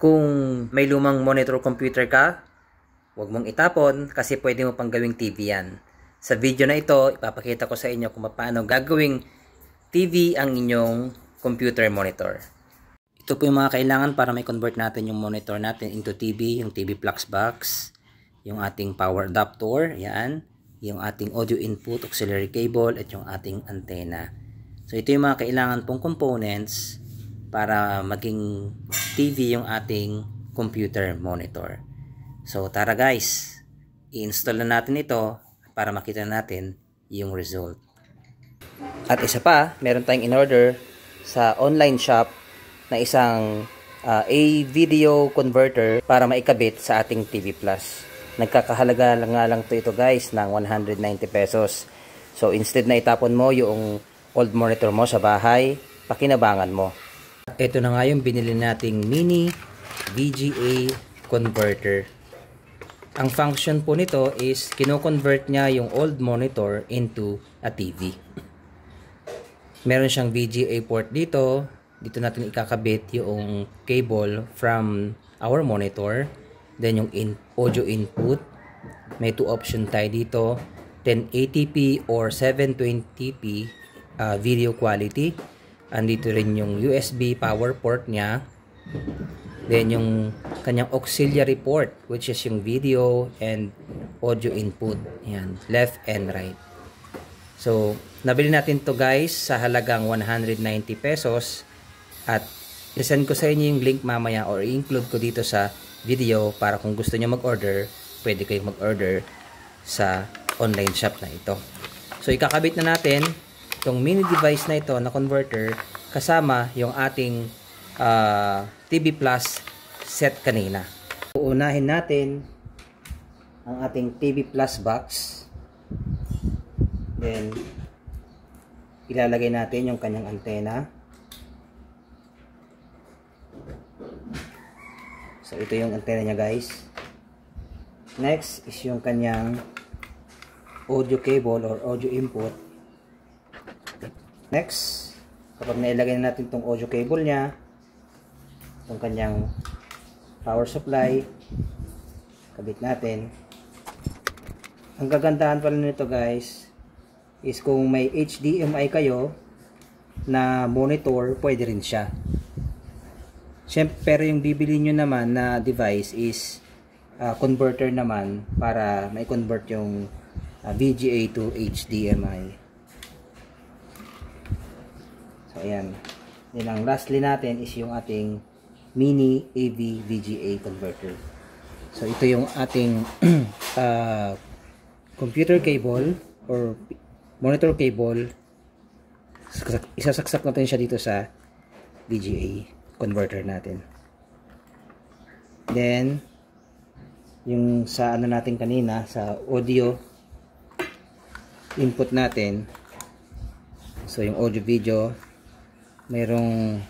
Kung may lumang monitor computer ka, huwag mong itapon kasi pwede mo pang gawing TV yan. Sa video na ito, ipapakita ko sa inyo kung paano gagawing TV ang inyong computer monitor. Ito po yung mga kailangan para may convert natin yung monitor natin into TV, yung TV Flux box, yung ating power adapter, yan, yung ating audio input, auxiliary cable, at yung ating antenna. So ito yung mga kailangan pong components para maging TV yung ating computer monitor. So tara guys, i-install na natin ito para makita natin yung result. At isa pa, meron tayong in-order sa online shop na isang A-video converter para maikabit sa ating TV Plus. Nagkakahalaga lang nga lang ito guys ng 190 pesos. So instead na itapon mo yung old monitor mo sa bahay, pakinabangan mo. Ito na nga yung binili nating mini VGA converter. Ang function po nito is kino-convert niya yung old monitor into a TV. Meron siyang VGA port dito. Dito natin ikakabit yung cable from our monitor. Then yung audio input. May 2 option tayo dito. 1080p or 720p video quality. Andito rin yung USB power port niya. Then yung kanyang auxiliary port, which is yung video and audio input. Yan, left and right. So, nabili natin to guys sa halagang 190 pesos. At isend ko sa inyo yung link mamaya or i-include ko dito sa video para kung gusto nyo mag-order, pwede kayong mag-order sa online shop na ito. So, ikakabit na natin itong mini device na ito na converter kasama yung ating TV Plus set kanina. Uunahin natin ang ating TV Plus box. Then ilalagay natin yung kanyang antena. So ito yung antena niya guys. Next is yung kanyang audio cable or audio input. Next, kapag nailagay na natin itong audio cable niya, itong kanyang power supply, kabit natin. Ang kagandahan pala nito guys is kung may HDMI kayo na monitor, pwede rin siya. Siyempre, pero yung bibili nyo naman na device is converter naman para may convert yung VGA to HDMI. So ayan. Then ang lastly natin is yung ating mini AV VGA converter. So ito yung ating computer cable or monitor cable. Isasaksak natin siya dito sa VGA converter natin. Then yung sa ano natin kanina sa audio input natin. So yung audio video, mayroong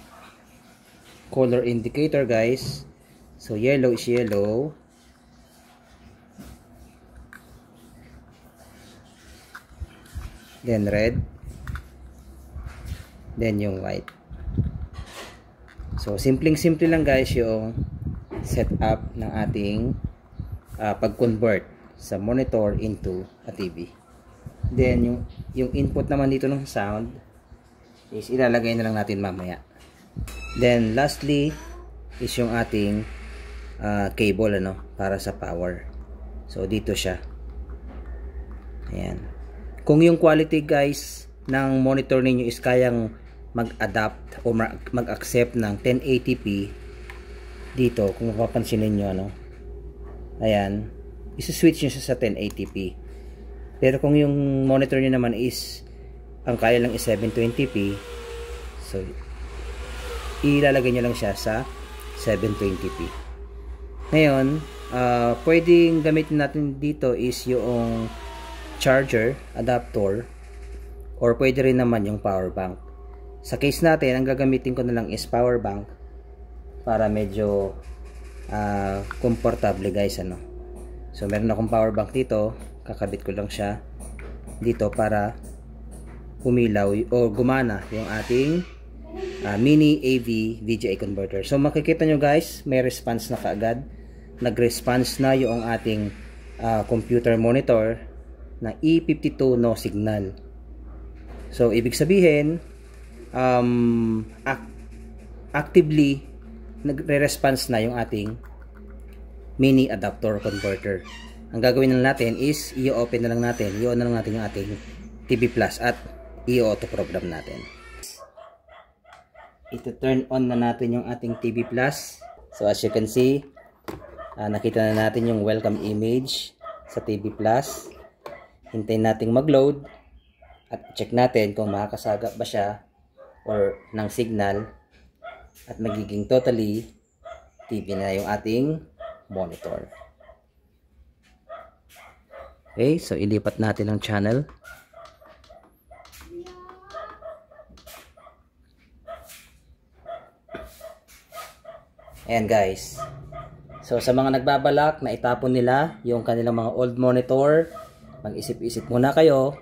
color indicator guys. So yellow is yellow, then red, then yung white. So simple lang guys yung setup ng ating pag-convert sa monitor into a TV. Then yung input naman dito ng sound is ilalagay na lang natin mamaya. Then lastly is yung ating cable para sa power. So dito siya. Ayan. Kung yung quality guys ng monitor ninyo is kayang mag-adapt o mag-accept ng 1080p dito, kung mapapansin niyo ayan, i-switch niyo siya sa 1080p. Pero kung yung monitor niyo naman is ang kaya lang is 720p, so ilalagay nyo lang siya sa 720p. Ngayon, pwedeng gamitin natin dito is yung charger, adapter, or pwede rin naman yung power bank. Sa case natin, ang gagamitin ko na lang is power bank para medyo komportable guys. So meron akong power bank dito, kakabit ko lang siya dito para umilaw o gumana yung ating mini AV VGA converter. So makikita nyo guys, may response na kaagad. Nag-response na yung ating computer monitor na E52 no signal. So ibig sabihin, actively nagre-response na yung ating mini adapter converter. Ang gagawin na natin is i-open na lang natin, i-on na lang natin yung ating TV Plus at i-auto program natin. Ito turn on na natin yung ating TV Plus. So as you can see, nakita na natin yung welcome image sa TV Plus. Hintayin nating mag-load at check natin kung makakasaga ba siya or ng signal at magiging totally TV na yung ating monitor. Okay, so ilipat natin ang channel. Ayan guys. So sa mga nagbabalak na itapon nila yung kanilang mga old monitor, mag-isip-isip muna kayo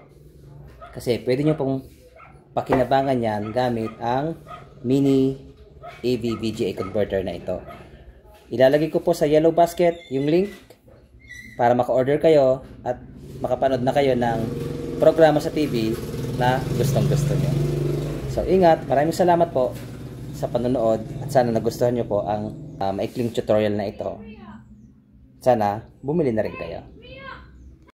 kasi pwede nyo pong pakinabangan yan gamit ang mini AV VGA converter na ito. Ilalagay ko po sa yellow basket yung link para maka-order kayo at makapanood na kayo ng programa sa TV na gustong-gusto nyo. So ingat, maraming salamat po sa panonood at sana nagustuhan nyo po ang maikling tutorial na ito. Sana bumili na rin kayo.